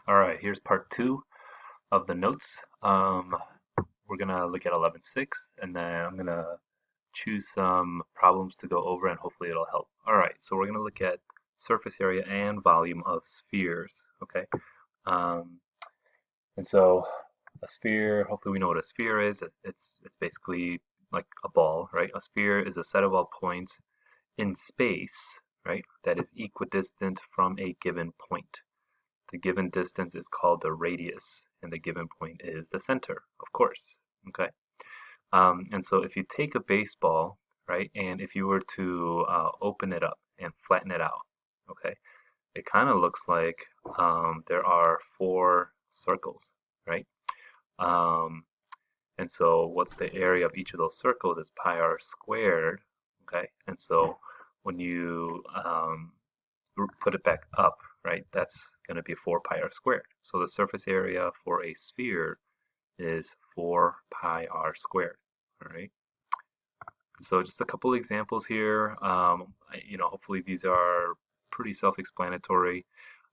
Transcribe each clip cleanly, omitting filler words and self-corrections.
All right, here's part two of the notes. We're gonna look at 11.6, and then I'm gonna choose some problems to go over, and hopefully it'll help. All right, so we're gonna look at surface area and volume of spheres. Okay, um, and so a sphere. Hopefully we know what a sphere is. It's basically like a ball, right? A sphere is a set of all points in space, right? That is equidistant from a given point. The given distance is called the radius, and the given point is the center, of course. Okay. And so if you take a baseball, right, and if you were to open it up and flatten it out, okay, it kind of looks like there are four circles, right? Um, and so what's the area of each of those circles is pi r squared, okay? And so when you put it back up, right, that's going to be 4 pi r squared. So the surface area for a sphere is 4 pi r squared, all right? So just a couple examples here. Hopefully these are pretty self-explanatory.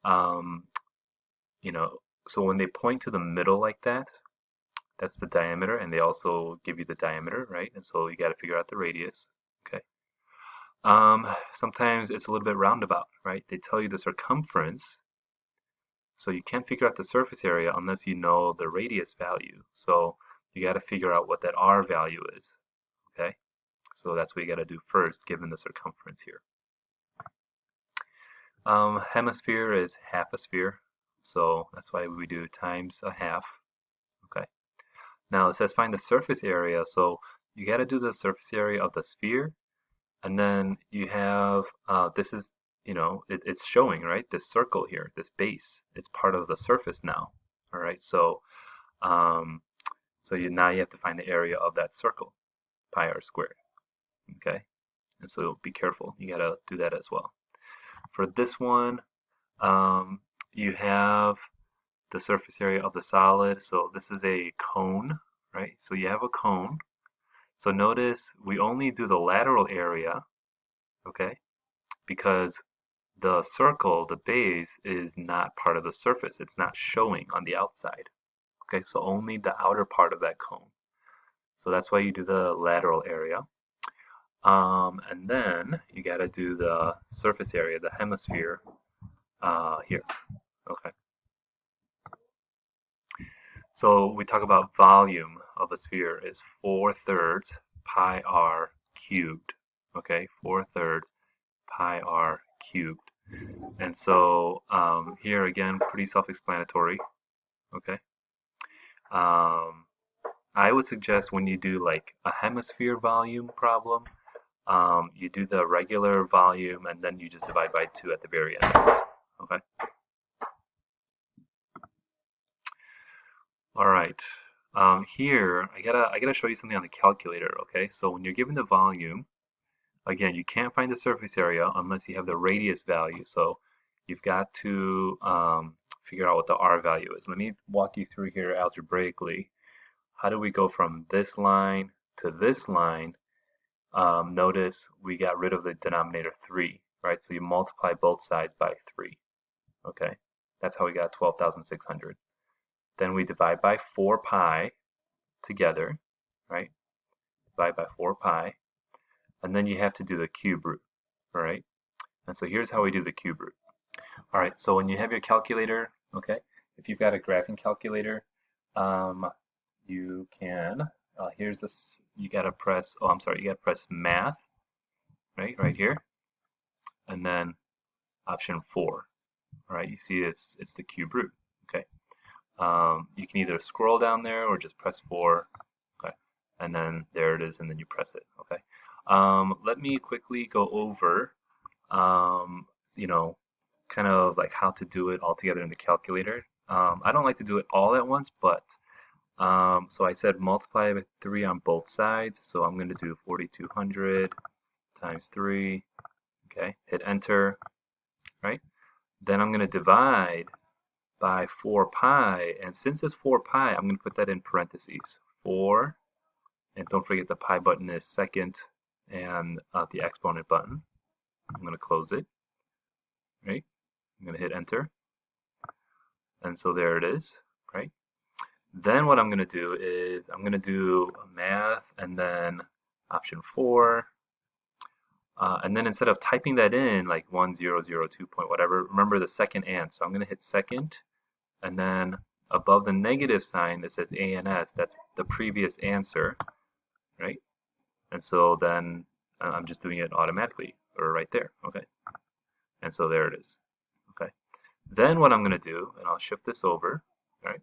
Um, you know, so when they point to the middle like that, that's the diameter, and they also give you the diameter, right? And so you got to figure out the radius, okay? Sometimes it's a little bit roundabout, right? They tell you the circumference, so you can't figure out the surface area unless you know the radius value. So you got to figure out what that r value is, okay? So that's what you got to do first, given the circumference here. Hemisphere is half a sphere, so that's why we do times a half, okay? Now it says find the surface area, so you got to do the surface area of the sphere, and then you have, this is, it's showing, right, this circle here, this base, it's part of the surface now, all right? So, now you have to find the area of that circle, pi r squared, okay? And so be careful, you got to do that as well. For this one, you have the surface area of the solid. So this is a cone, right? So you have a cone. So notice we only do the lateral area, okay? Because the circle, the base, is not part of the surface. It's not showing on the outside. Okay, so only the outer part of that cone. So that's why you do the lateral area. And then you got to do the surface area, the hemisphere, here. Okay. So we talk about volume of a sphere is 4/3 pi r cubed. Okay, 4/3 pi r cubed. And so here again, pretty self-explanatory. Okay. Um, I would suggest when you do like a hemisphere volume problem, you do the regular volume and then you just divide by 2 at the very end. Okay. All right. Here I gotta show you something on the calculator. Okay. So when you're given the volume, again, you can't find the surface area unless you have the radius value. So you've got to figure out what the r value is. Let me walk you through here algebraically. How do we go from this line to this line? Notice we got rid of the denominator 3, right? So you multiply both sides by 3. Okay, that's how we got 12,600. Then we divide by 4 pi together, right? Divide by 4 pi. And then you have to do the cube root, all right? And so here's how we do the cube root. All right, so when you have your calculator, okay, if you've got a graphing calculator, you can, here's this, you gotta press, oh, I'm sorry, you gotta press math, right here, and then option 4, all right, you see it's the cube root, okay? You can either scroll down there or just press 4, okay, and then there it is, and then you press it, okay? Let me quickly go over, kind of like how to do it all together in the calculator. I don't like to do it all at once, but so I said multiply by 3 on both sides. So I'm going to do 4,200 times 3. Okay, hit enter, right? Then I'm going to divide by 4 pi, and since it's 4 pi, I'm going to put that in parentheses. 4, and don't forget the pi button is second, and the exponent button. I'm going to close it, right? I'm going to hit enter. And so there it is, right? Then what I'm going to do is I'm going to do math and then option 4. And then instead of typing that in like 1002 point whatever, remember the second and. So I'm going to hit second, and then above the negative sign it says ANS. That's the previous answer, right? And so then I'm just doing it automatically, or right there, okay? And so there it is, okay? Then what I'm going to do, and I'll shift this over, right,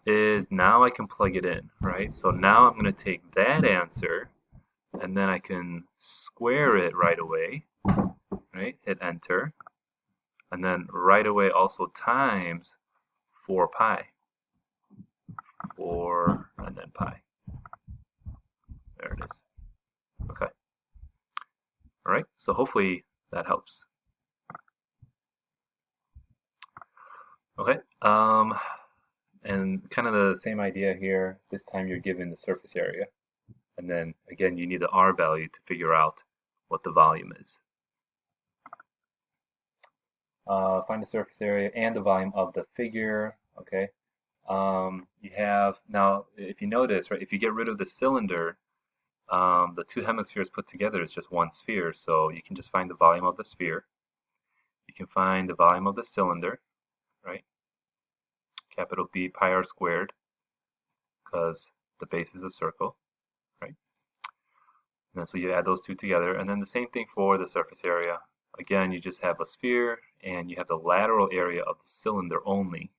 is now I can plug it in, right? So now I'm going to take that answer, and then I can square it right away, right? Hit enter, and then right away also times 4 pi. 4 and then pi. There it is. Okay. All right. So hopefully that helps. Okay. And kind of the same idea here. This time you're given the surface area, and then again you need the R value to figure out what the volume is. Find the surface area and the volume of the figure. Okay. You have now, if you notice, right, if you get rid of the cylinder, the two hemispheres put together is just one sphere. So you can just find the volume of the sphere. You can find the volume of the cylinder, right? Capital B pi r squared, because the base is a circle, right? And then so you add those two together, and then the same thing for the surface area. Again, you just have a sphere, and you have the lateral area of the cylinder only,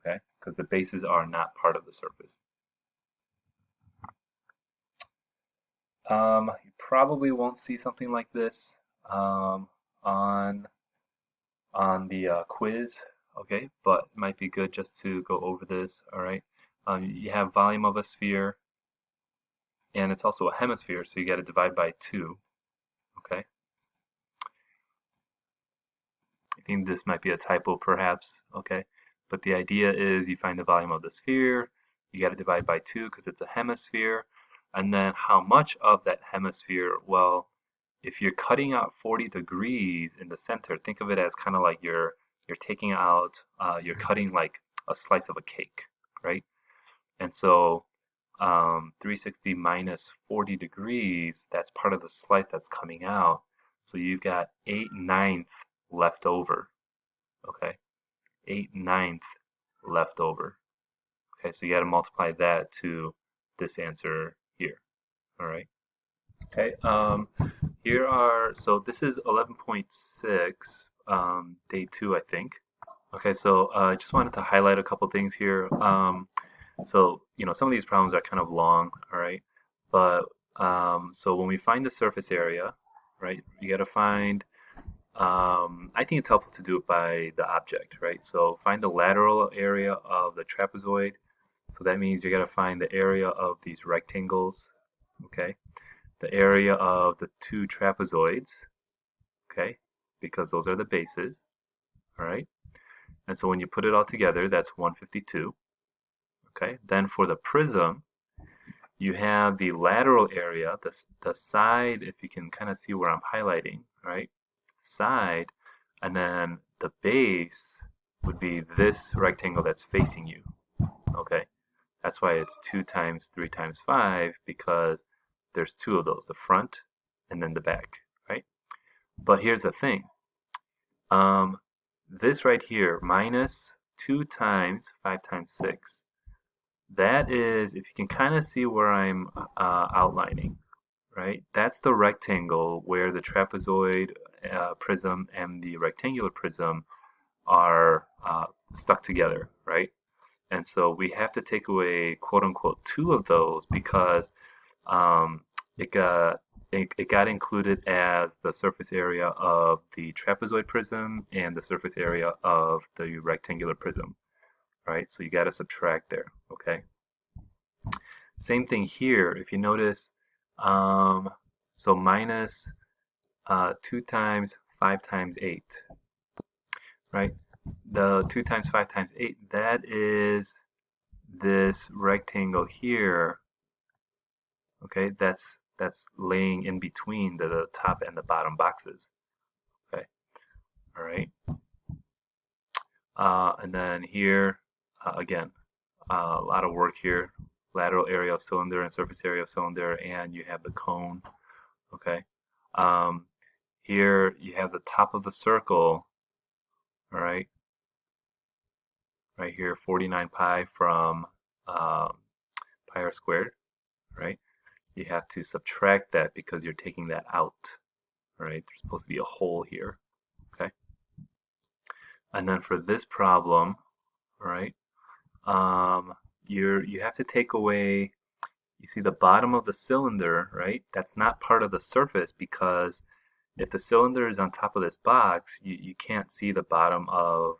okay? Because the bases are not part of the surface. You probably won't see something like this on the quiz, okay? But it might be good just to go over this, all right? You have volume of a sphere, and it's also a hemisphere, so you got to divide by 2, okay? I think this might be a typo perhaps, okay? But the idea is you find the volume of the sphere, you got to divide by 2 because it's a hemisphere, and then how much of that hemisphere? Well, if you're cutting out 40 degrees in the center, think of it as kind of like you're taking out, you're cutting like a slice of a cake, right? And so 360 minus 40 degrees, that's part of the slice that's coming out. So you've got 8/9 left over, okay? 8/9 left over. Okay, so you got to multiply that to this answer here, all right? Okay, here are, so this is 11.6, day 2, I think. Okay, so I just wanted to highlight a couple things here. So, some of these problems are kind of long, all right? But, so when we find the surface area, right, you got to find, I think it's helpful to do it by the object, right? So find the lateral area of the trapezoid. So that means you got to find the area of these rectangles, okay? The area of the two trapezoids, okay? Because those are the bases, all right? And so when you put it all together, that's 152, okay? Then for the prism, you have the lateral area, the side, if you can kind of see where I'm highlighting, right? Side, and then the base would be this rectangle that's facing you, okay? That's why it's 2 times 3 times 5, because there's 2 of those, the front and then the back, right? But here's the thing. This right here, minus 2 times 5 times 6, that is, if you can kind of see where I'm outlining, right? That's the rectangle where the trapezoid prism and the rectangular prism are stuck together, right? And so we have to take away, quote unquote, 2 of those because it got included as the surface area of the trapezoid prism and the surface area of the rectangular prism, right? So you got to subtract there, okay? Same thing here. If you notice, so minus 2 times 5 times 8, right? The 2 times 5 times 8, that is this rectangle here, okay? That's laying in between the top and the bottom boxes, okay? All right. And then here, again, a lot of work here. Lateral area of cylinder and surface area of cylinder, and you have the cone. Okay. Um, Here you have the top of the circle. All right. Right here, 49 pi from pi r squared. Right. You have to subtract that because you're taking that out. All right. There's supposed to be a hole here. Okay. And then for this problem, all right, you have to take away. You see the bottom of the cylinder, right? That's not part of the surface because if the cylinder is on top of this box, you can't see the bottom of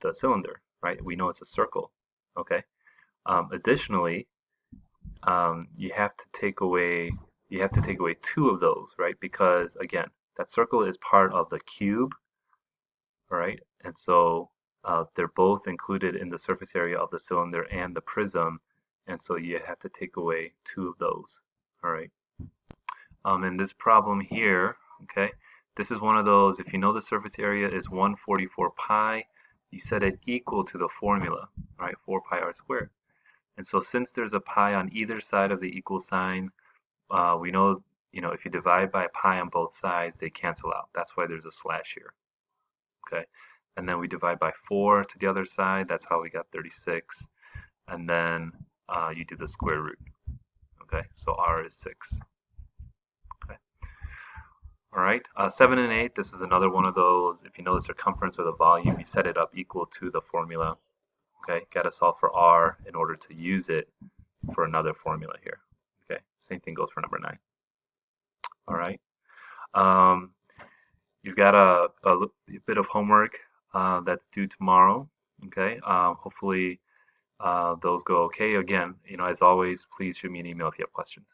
the cylinder, right? We know it's a circle, okay? Additionally, you have to take away two of those, right? Because again, that circle is part of the cube, all right? And so they're both included in the surface area of the cylinder and the prism, and so you have to take away two of those, all right? In this problem here, okay, this is one of those, if you know the surface area is 144 pi, you set it equal to the formula, right, 4 pi r squared. And so since there's a pi on either side of the equal sign, we know, if you divide by pi on both sides, they cancel out. That's why there's a slash here, okay? And then we divide by 4 to the other side, that's how we got 36. And then you do the square root, okay? So r is 6. All right, 7 and 8, this is another one of those. If you know the circumference or the volume, you set it up equal to the formula. Okay, got to solve for r in order to use it for another formula here. Okay, same thing goes for number 9. All right, you've got a bit of homework that's due tomorrow. Okay, hopefully those go okay. Again, as always, please shoot me an email if you have questions.